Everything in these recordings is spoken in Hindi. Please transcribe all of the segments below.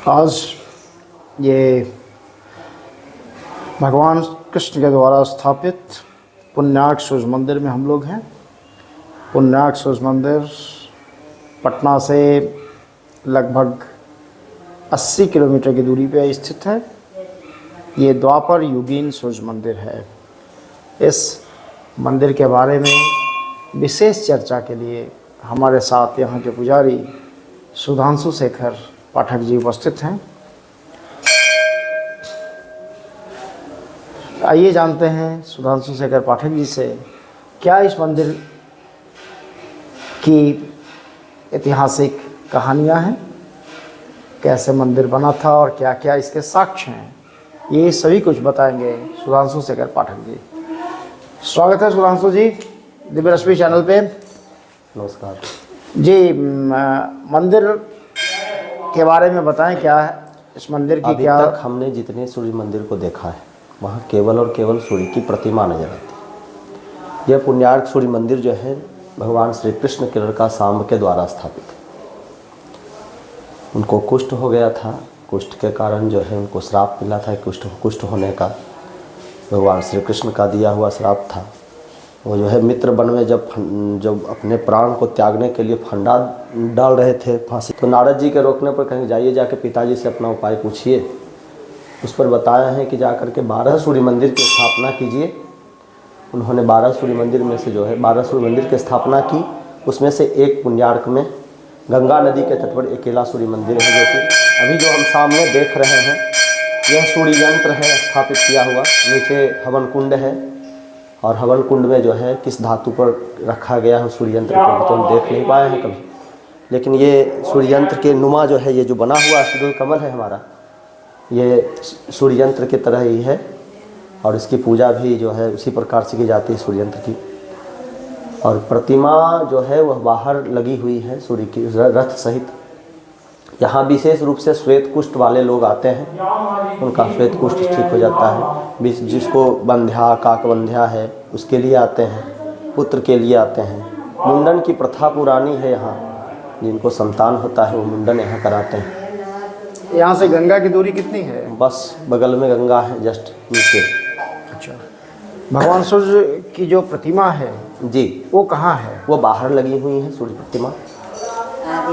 आज ये भगवान कृष्ण के द्वारा स्थापित पुण्यार्क सूर्य मंदिर में हम लोग हैं। पुण्यार्क सूर्य मंदिर पटना से लगभग 80 किलोमीटर की दूरी पर स्थित है। ये द्वापर युगीन सूर्य मंदिर है। इस मंदिर के बारे में विशेष चर्चा के लिए हमारे साथ यहाँ के पुजारी सुधांशु शेखर पाठक जी उपस्थित हैं। आइए जानते हैं सुधांशु शेखर पाठक जी से क्या इस मंदिर की ऐतिहासिक कहानियाँ हैं, कैसे मंदिर बना था और क्या क्या इसके साक्ष्य हैं, ये सभी कुछ बताएंगे सुधांशु शेखर पाठक जी। स्वागत है सुधांशु जी दिव्य रश्मि चैनल पे। नमस्कार जी। मंदिर के बारे में बताएं, क्या है इस मंदिर की? अभी क्या तक हमने जितने सूर्य मंदिर को देखा है वहाँ केवल और केवल सूर्य की प्रतिमा नजर आती है। यह पुण्यार्क सूर्य मंदिर जो है भगवान श्री कृष्ण के लड़का सांब के द्वारा स्थापित है। उनको कुष्ठ हो गया था, कुष्ठ के कारण जो है उनको श्राप मिला था। कुष्ठ होने का भगवान श्री कृष्ण का दिया हुआ श्राप था। वो जो है मित्र वन में जब अपने प्राण को त्यागने के लिए फंदा डाल रहे थे फांसी, तो नारद जी के रोकने पर कहेंगे जाइए जाके पिताजी से अपना उपाय पूछिए। उस पर बताया है कि जाकर के 12 सूर्य मंदिर की स्थापना कीजिए। उन्होंने 12 सूर्य मंदिर में से जो है 12 सूर्य मंदिर की स्थापना की। उसमें से एक पुण्यार्क में गंगा नदी के तट पर अकेला सूर्य मंदिर है, जो कि अभी जो हम सामने देख रहे हैं यह सूर्य यंत्र है स्थापित किया हुआ। नीचे हवन कुंड है और हवन कुंड में जो है किस धातु पर रखा गया है सूर्य यंत्र को तो हम देख नहीं पाए हैं कभी, लेकिन ये सूर्य यंत्र के नुमा जो है ये जो बना हुआ अष्टदल कमल है हमारा, ये सूर्य यंत्र की तरह ही है और इसकी पूजा भी जो है उसी प्रकार से की जाती है सूर्य यंत्र की। और प्रतिमा जो है वह बाहर लगी हुई है सूर्य की रथ सहित। यहाँ विशेष रूप से श्वेत कुष्ठ वाले लोग आते हैं, उनका श्वेत कुष्ठ ठीक हो जाता है। जिसको बंध्या काकबंध्या है उसके लिए आते हैं, पुत्र के लिए आते हैं। मुंडन की प्रथा पुरानी है यहाँ, जिनको संतान होता है वो मुंडन यहाँ कराते हैं। यहाँ से गंगा की दूरी कितनी है? बस बगल में गंगा है, जस्ट नीचे। अच्छा, भगवान सूर्य की जो प्रतिमा है जी वो कहाँ है? वो बाहर लगी हुई है सूर्य प्रतिमा।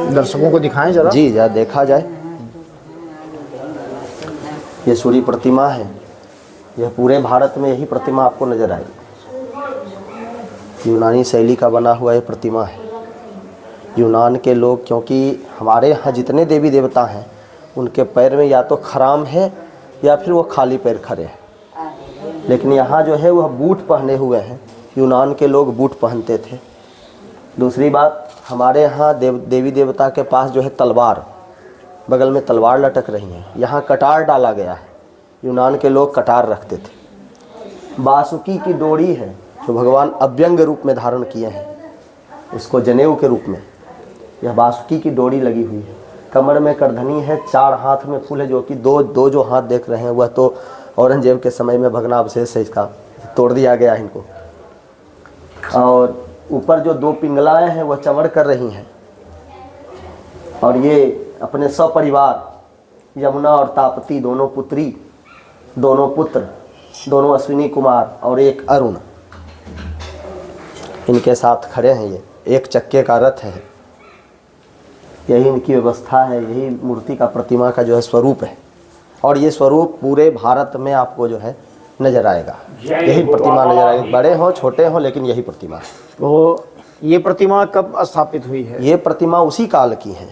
दर्शकों को दिखाएं जरा। जी जरा देखा जाए। ये सूर्य प्रतिमा है, यह पूरे भारत में यही प्रतिमा आपको नजर आएगी। यूनानी शैली का बना हुआ ये प्रतिमा है। यूनान के लोग, क्योंकि हमारे यहाँ जितने देवी देवता हैं उनके पैर में या तो खराम है या फिर वो खाली पैर खड़े हैं, लेकिन यहाँ जो है वह बूट पहने हुए हैं। यूनान के लोग बूट पहनते थे। दूसरी बात, हमारे यहाँ देवी देवता के पास जो है तलवार, बगल में तलवार लटक रही है। यहाँ कटार डाला गया है, यूनान के लोग कटार रखते थे। बासुकी की डोरी है जो भगवान अव्यंग रूप में धारण किए हैं, उसको जनेऊ के रूप में यह बासुकी की डोरी लगी हुई है। कमर में करधनी है, 4 हाथ में फूल है, जो कि दो जो हाथ देख रहे हैं वह तो औरंगजेब के समय में भग्नावशेष है, इसका तोड़ दिया गया है इनको। और ऊपर जो 2 पिंगलाएँ हैं वह चमड़ कर रही हैं। और ये अपने सपरिवार यमुना और ताप्ती दोनों पुत्र, दोनों अश्विनी कुमार और एक अरुण, इनके साथ खड़े हैं। ये एक चक्के का रथ है, यही इनकी व्यवस्था है, यही मूर्ति का प्रतिमा का जो है स्वरूप है। और ये स्वरूप पूरे भारत में आपको जो है नजर आएगा, यही प्रतिमा नजर आएगी। बड़े हों छोटे हों लेकिन यही प्रतिमा है। तो ये प्रतिमा कब स्थापित हुई है? ये प्रतिमा उसी काल की है।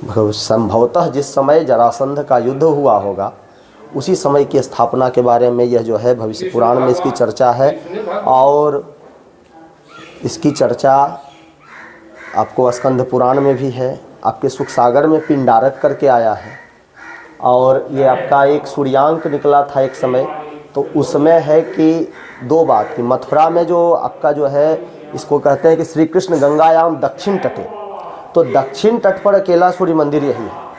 संभवतः जिस समय जरासंध का युद्ध हुआ होगा उसी समय की स्थापना के बारे में यह जो है भविष्य पुराण में इसकी चर्चा है। और इसकी चर्चा आपको स्कंद पुराण में भी है, आपके सुख सागर में पिंडारक करके आया है। और ये आपका एक सूर्यांक निकला था एक समय, तो उसमें है कि 2 बात की मथुरा में जो आपका जो है इसको कहते हैं कि श्री कृष्ण गंगायाम दक्षिण तटे, तो दक्षिण तट पर अकेला सूर्य मंदिर यही है।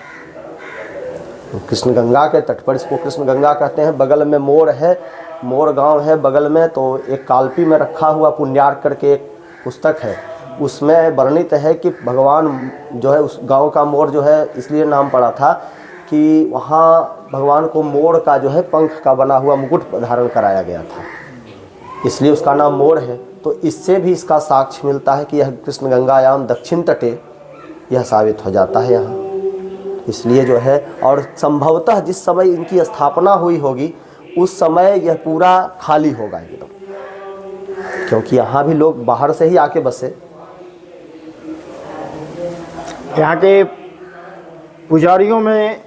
कृष्ण गंगा के तट पर इसको कृष्ण गंगा कहते हैं। बगल में मोर है, मोर गांव है बगल में। तो एक कालपी में रखा हुआ पुण्यार्क करके एक पुस्तक है, उसमें वर्णित है कि भगवान जो है उस गांव का मोर जो है इसलिए नाम पड़ा था कि वहाँ भगवान को मोर का जो है पंख का बना हुआ मुकुट धारण कराया गया था, इसलिए उसका नाम मोर है। तो इससे भी इसका साक्ष्य मिलता है कि यह कृष्ण गंगायाम दक्षिण तटे यह साबित हो जाता है यहाँ। इसलिए जो है, और संभवतः जिस समय इनकी स्थापना हुई होगी उस समय यह पूरा खाली होगा एकदम, क्योंकि यहाँ भी लोग बाहर से ही आके बसे। यहाँ के पुजारियों में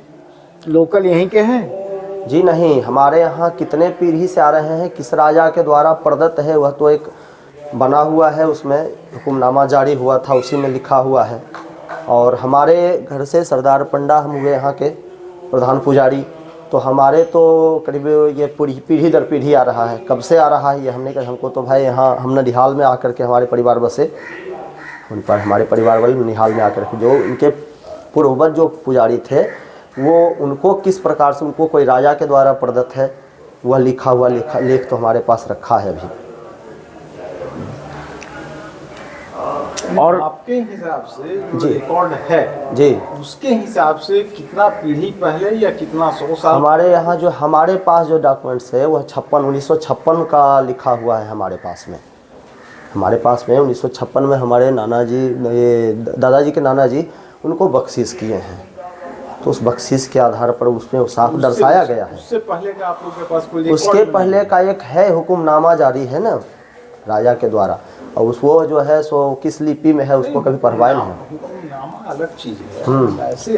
लोकल यहीं के हैं? जी नहीं, हमारे यहाँ कितने पीढ़ी से आ रहे हैं, किस राजा के द्वारा प्रदत्त है वह तो एक बना हुआ है, उसमें हुक्मनामा जारी हुआ था, उसी में लिखा हुआ है। और हमारे घर से सरदार पंडा हम हुए यहाँ के प्रधान पुजारी, तो हमारे तो करीब ये पीढ़ी दर पीढ़ी आ रहा है। कब से आ रहा है ये हमने कहा, हमको तो भाई यहाँ हम ननिहाल में आकर के हमारे परिवार बसे, उन पर हमारे परिवार वाले ननिहाल में आकर के जो इनके पूर्वज जो पुजारी थे वो उनको किस प्रकार से उनको कोई राजा के द्वारा प्रदत्त है वह लिखा हुआ लेख तो हमारे पास रखा है अभी। और आपके हिसाब से जो जी। रिकॉर्ड है जी, उसके हिसाब से कितना पीढ़ी पहले या कितना 100 साल हमारे यहाँ जो हमारे पास जो डॉक्यूमेंट्स है वह 1956 का लिखा हुआ है हमारे पास में। हमारे पास में 1956 में हमारे नाना जी, ये दादाजी के नाना जी उनको बख्शीश किए हैं, तो उस बख्शीश के आधार पर उसमें साफ दर्शाया गया है। उससे पहले का आप लोग के पास कोई उसके रिकॉर्ड पहले का एक है हुक्मनामा जारी है ना राजा के द्वारा, और उस वो जो है सो किस लिपि में है उसको कभी पढ़वाए नहीं। हुक्मनामा अलग चीज है, ऐसे